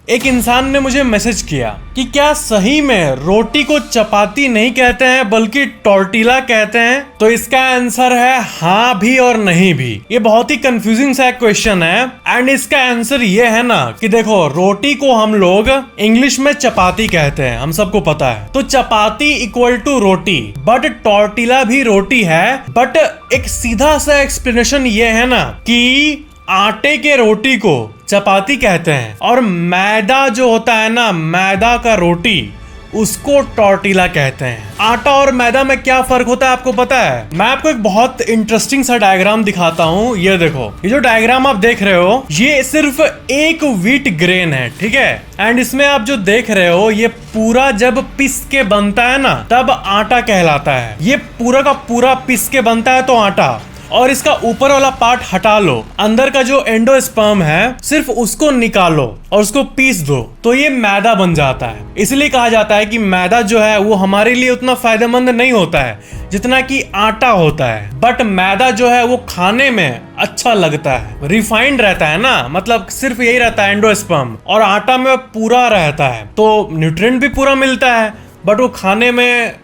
एक इंसान ने मुझे मैसेज किया कि क्या सही में रोटी को चपाती नहीं कहते हैं बल्कि टॉर्टिला कहते हैं। तो इसका आंसर है हाँ भी और नहीं भी। ये बहुत ही कंफ्यूजिंग सा क्वेश्चन है एंड इसका आंसर ये है ना कि देखो, रोटी को हम लोग इंग्लिश में चपाती कहते हैं, हम सबको पता है। तो chapati equal to roti, but tortilla भी रोटी है। बट एक सीधा सा एक्सप्लेनेशन ये है ना कि आटे के रोटी को चपाती कहते हैं और मैदा जो होता है ना, मैदा का रोटी, उसको टॉर्टिला कहते हैं। आटा और मैदा में क्या फर्क होता है आपको पता है? मैं आपको एक बहुत इंटरेस्टिंग सा डायग्राम दिखाता हूँ। ये देखो, ये जो डायग्राम आप देख रहे हो ये सिर्फ एक व्हीट ग्रेन है, ठीक है। एंड इसमें आप जो देख रहे हो ये पूरा जब पिस के बनता है ना तब आटा कहलाता है। ये पूरा का पूरा पिस के बनता है तो आटा, और इसका ऊपर वाला पार्ट हटा लो, अंदर का जो एंडोस्पर्म है सिर्फ उसको निकालो और उसको पीस दो तो ये मैदा बन जाता है। इसलिए कहा जाता है कि मैदा जो है वो हमारे लिए उतना फायदेमंद नहीं होता है जितना कि आटा होता है। बट मैदा जो है वो खाने में अच्छा लगता है, रिफाइंड रहता है ना, मतलब सिर्फ यही रहता है एंडोस्पर्म, और आटा में पूरा रहता है तो न्यूट्रिएंट भी पूरा मिलता है। बट वो खाने में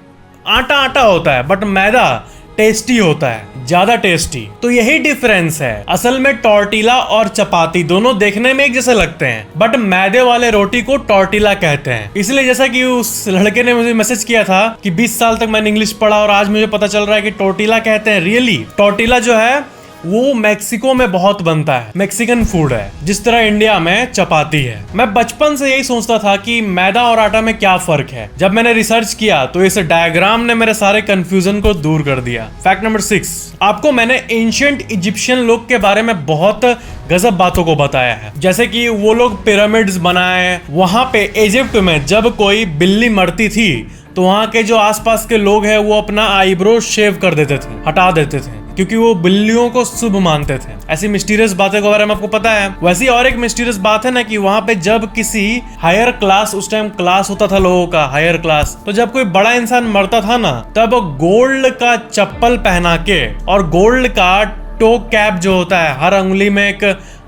आटा आटा होता है, बट मैदा टेस्टी होता है, ज्यादा टेस्टी। तो यही डिफरेंस है। असल में टॉर्टिला और चपाती दोनों देखने में एक जैसे लगते हैं, बट मैदे वाले रोटी को टॉर्टिला कहते हैं। इसलिए जैसा कि उस लड़के ने मुझे मैसेज किया था कि 20 साल तक मैंने इंग्लिश पढ़ा और आज मुझे पता चल रहा है कि टॉर्टिला कहते हैं। रियली टॉर्टिला जो है वो मैक्सिको में बहुत बनता है, मैक्सिकन फूड है, जिस तरह इंडिया में चपाती है। मैं बचपन से यही सोचता था कि मैदा और आटा में क्या फर्क है। जब मैंने रिसर्च किया तो इस डायग्राम ने मेरे सारे कंफ्यूजन को दूर कर दिया। फैक्ट नंबर 6, आपको मैंने एंशिएंट इजिप्शियन लोग के बारे में बहुत गजब बातों को बताया है। जैसे कि वो लोग पिरामिड्स बनाए, वहां पे इजिप्ट में जब कोई बिल्ली मरती थी तो वहां के जो आसपास के लोग हैं वो अपना आईब्रो शेव कर देते थे, हटा देते थे, क्योंकि वो बिल्लियों को शुभ मानते थे। ऐसी मिस्टीरियस बातें के बारे में आपको पता है। वैसी और एक मिस्टीरियस बात है ना कि वहां पे जब किसी हायर क्लास, उस टाइम क्लास होता था लोगों का हायर क्लास, तो जब कोई बड़ा इंसान मरता था ना तब गोल्ड का चप्पल पहना के और गोल्ड का टो कैप जो होता है, हर उंगली में एक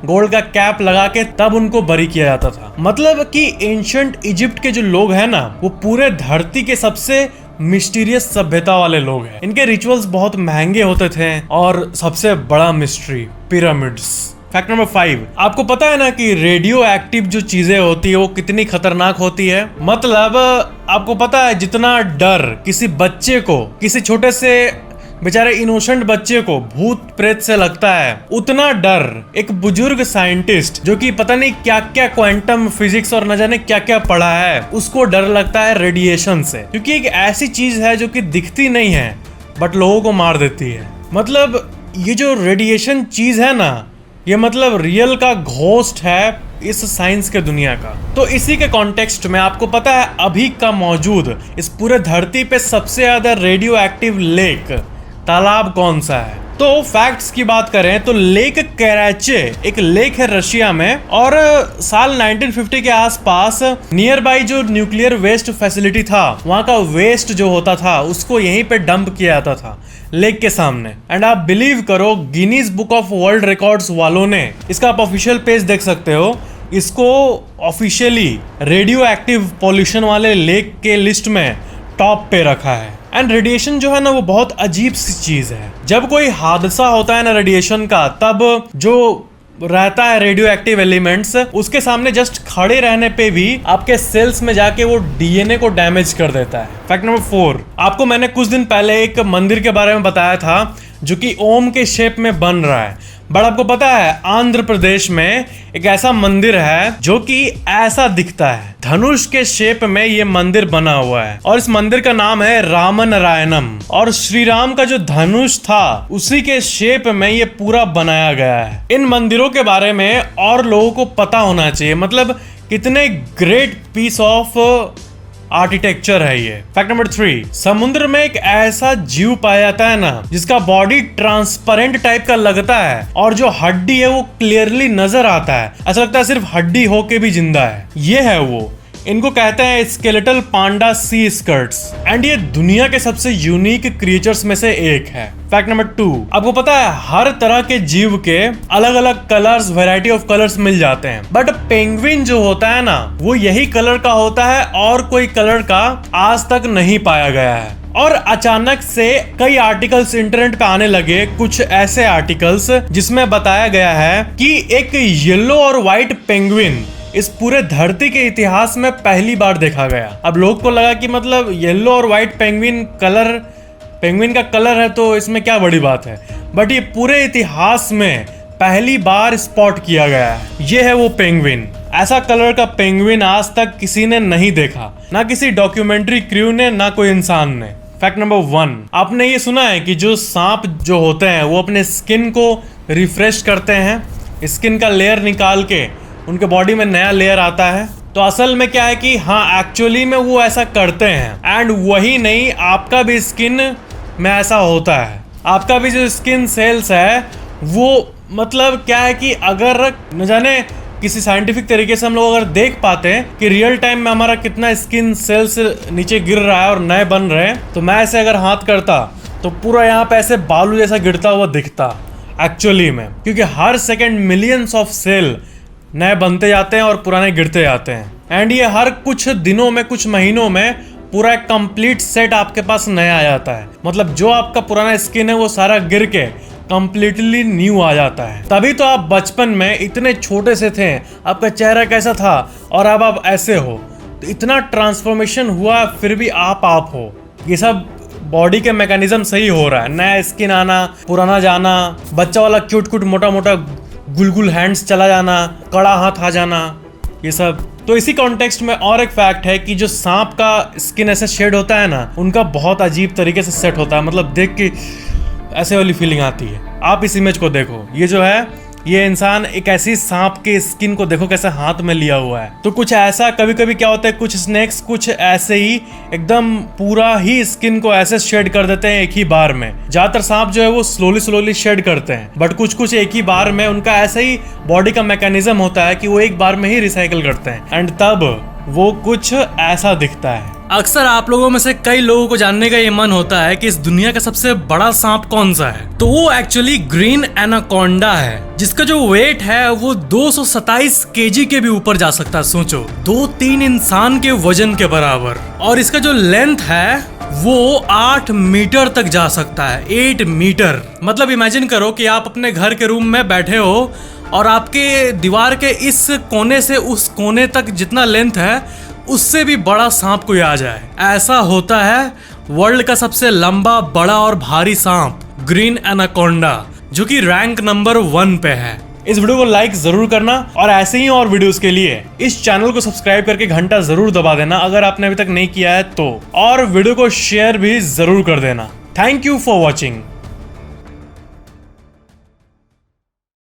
गोल्ड का कैप लगा के तब उनको बरी किया जाता था। मतलब कि एंशिएंट इजिप्ट के जो लोग हैं ना वो पूरे धरती के सबसे मिस्टीरियस सभ्यता वाले लोग हैं। इनके रिचुअल्स बहुत महंगे होते थे और सबसे बड़ा मिस्ट्री पिरामिड्स। फैक्ट नंबर 5, आपको पता है ना कि रेडियो एक्टिव जो चीजें होती है वो कितनी खतरनाक होती है। मतलब आपको पता है जितना डर किसी बच्चे को, किसी छोटे से बेचारे इनोसेंट बच्चे को भूत प्रेत से लगता है, उतना डर एक बुजुर्ग साइंटिस्ट जो कि पता नहीं क्या क्या क्वांटम फिजिक्स और न जाने क्या क्या पढ़ा है, उसको डर लगता है रेडिएशन से। क्योंकि एक ऐसी चीज है जो कि दिखती नहीं है बट लोगों को मार देती है। मतलब ये जो रेडिएशन चीज है ना, ये मतलब रियल का घोस्ट है इस साइंस के दुनिया का। तो इसी के कॉन्टेक्स्ट में आपको पता है अभी का मौजूद इस पूरे धरती पे सबसे ज्यादा रेडियो एक्टिव लेक, तालाब कौन सा है? तो फैक्ट्स की बात करें तो लेक कैराचे एक लेक है रशिया में, और साल 1950 के आसपास नियर बाई जो न्यूक्लियर वेस्ट फैसिलिटी था वहां का वेस्ट जो होता था उसको यहीं पे डंप किया जाता था लेक के सामने। एंड आप बिलीव करो Guinness book of world records वालों ने, इसका आप ऑफिशियल पेज देख सकते हो, इसको ऑफिशियली रेडियो एक्टिव पॉल्यूशन वाले लेक के लिस्ट में टॉप पे रखा है। एंड रेडिएशन जो है ना वो बहुत अजीब सी चीज है। जब कोई हादसा होता है ना रेडिएशन का, तब जो रहता है रेडियो एक्टिव एलिमेंट्स उसके सामने जस्ट खड़े रहने पे भी आपके सेल्स में जाके वो डीएनए को डैमेज कर देता है। फैक्ट नंबर 4, आपको मैंने कुछ दिन पहले एक मंदिर के बारे में बताया था जो कि ओम के शेप में बन रहा है। बट आपको पता है आंध्र प्रदेश में एक ऐसा मंदिर है जो कि ऐसा दिखता है, धनुष के शेप में ये मंदिर बना हुआ है, और इस मंदिर का नाम है रामनारायणम। और श्री राम का जो धनुष था उसी के शेप में ये पूरा बनाया गया है। इन मंदिरों के बारे में और लोगों को पता होना चाहिए, मतलब कितने ग्रेट पीस ऑफ आर्किटेक्चर है ये। फैक्ट नंबर 3, समुद्र में एक ऐसा जीव पाया जाता है ना जिसका बॉडी ट्रांसपेरेंट टाइप का लगता है और जो हड्डी है वो क्लियरली नजर आता है, ऐसा लगता है सिर्फ हड्डी होके भी जिंदा है। ये है वो इनको कहते हैं skeletal panda sea squirts and ये दुनिया के सबसे यूनिक क्रिएचर्स में से एक है। फैक्ट नंबर 2, आपको पता है हर तरह के जीव के अलग अलग कलर्स, वैरायटी ऑफ कलर्स मिल जाते हैं, बट पेंगुइन जो होता है ना वो यही कलर का होता है और कोई कलर का आज तक नहीं पाया गया है। और अचानक से कई आर्टिकल्स इंटरनेट पे आने लगे, कुछ ऐसे आर्टिकल्स जिसमें बताया गया है कि एक येलो और व्हाइट पेंगुइन इस पूरे धरती के इतिहास में पहली बार देखा गया। अब लोग को लगा कि मतलब येलो और व्हाइट पेंगुइन का कलर है तो इसमें क्या बड़ी बात है, बट ये पूरे इतिहास में पहली बार स्पॉट किया गया है। ये है वो पेंगुइन। ऐसा कलर का पेंगुइन आज तक किसी ने नहीं देखा, ना किसी डॉक्यूमेंट्री क्रू ने, ना कोई इंसान ने। फैक्ट नंबर 1, आपने ये सुना है कि जो सांप जो होते हैं वो अपने स्किन को रिफ्रेश करते हैं, स्किन का लेयर निकाल के उनके बॉडी में नया लेयर आता है। तो असल में क्या है कि हाँ एक्चुअली में वो ऐसा करते हैं। एंड वही नहीं, आपका भी स्किन में ऐसा होता है। आपका भी जो स्किन सेल्स है वो मतलब क्या है कि अगर न जाने किसी साइंटिफिक तरीके से हम लोग अगर देख पाते हैं कि रियल टाइम में हमारा कितना स्किन सेल्स नीचे गिर रहा है और नए बन रहे हैं, तो मैं ऐसे अगर हाथ करता तो पूरा यहाँ पे ऐसे बालू जैसा गिरता हुआ दिखता एक्चुअली में, क्योंकि हर सेकंड मिलियंस ऑफ सेल नए बनते जाते हैं और पुराने गिरते जाते हैं। एंड ये हर कुछ दिनों में, कुछ महीनों में पूरा एक कंप्लीट सेट आपके पास नया आ जाता है। मतलब जो आपका पुराना स्किन है वो सारा गिर के कंप्लीटली न्यू आ जाता है। तभी तो आप बचपन में इतने छोटे से थे, आपका चेहरा कैसा था और अब आप ऐसे हो। तो इतना ट्रांसफॉर्मेशन हुआ फिर भी आप हो। ये सब बॉडी के मैकेनिज्म सही हो रहा है। नया स्किन आना, पुराना जाना, बच्चा वाला क्यूट मोटा मोटा गुलगुल हैंड्स चला जाना, कड़ा हाथ आ जाना, ये सब। तो इसी कॉन्टेक्स्ट में और एक फैक्ट है कि जो सांप का स्किन ऐसे शेड होता है ना, उनका बहुत अजीब तरीके से सेट होता है। मतलब देख के ऐसे वाली फीलिंग आती है। आप इस इमेज को देखो, ये जो है ये इंसान एक ऐसी सांप के स्किन को देखो कैसे हाथ में लिया हुआ है। तो कुछ ऐसा कभी कभी क्या होता है, कुछ स्नेक्स कुछ ऐसे ही एकदम पूरा ही स्किन को ऐसे शेड कर देते हैं एक ही बार में। ज्यादातर सांप जो है वो स्लोली शेड करते हैं, बट कुछ एक ही बार में उनका ऐसा ही बॉडी का मैकेनिज्म होता है कि वो एक बार में ही रिसाइकिल करते हैं एंड तब वो कुछ ऐसा दिखता है। अक्सर आप लोगों में से कई लोगों को जानने का ये मन होता है कि इस दुनिया का सबसे बड़ा सांप कौन सा है। तो वो एक्चुअली ग्रीन एनाकोंडा है, जिसका जो वेट है वो 227 केजी के भी ऊपर जा सकता है। सोचो, 2-3 इंसान के वजन के बराबर। और इसका जो लेंथ है वो 8 मीटर तक जा सकता है। 8 मीटर मतलब इमेजिन करो कि आप अपने घर के रूम में बैठे हो और आपके दीवार के इस कोने से उस कोने तक जितना लेंथ है उससे भी बड़ा सांप कोई आ जाए। ऐसा होता है वर्ल्ड का सबसे लंबा, बड़ा और भारी सांप ग्रीन एनाकोंडा, जो कि रैंक नंबर 1 पे है। इस वीडियो को लाइक जरूर करना और ऐसे ही और वीडियोस के लिए इस चैनल को सब्सक्राइब करके घंटा जरूर दबा देना अगर आपने अभी तक नहीं किया है तो, और वीडियो को शेयर भी जरूर कर देना। Thank you for watching.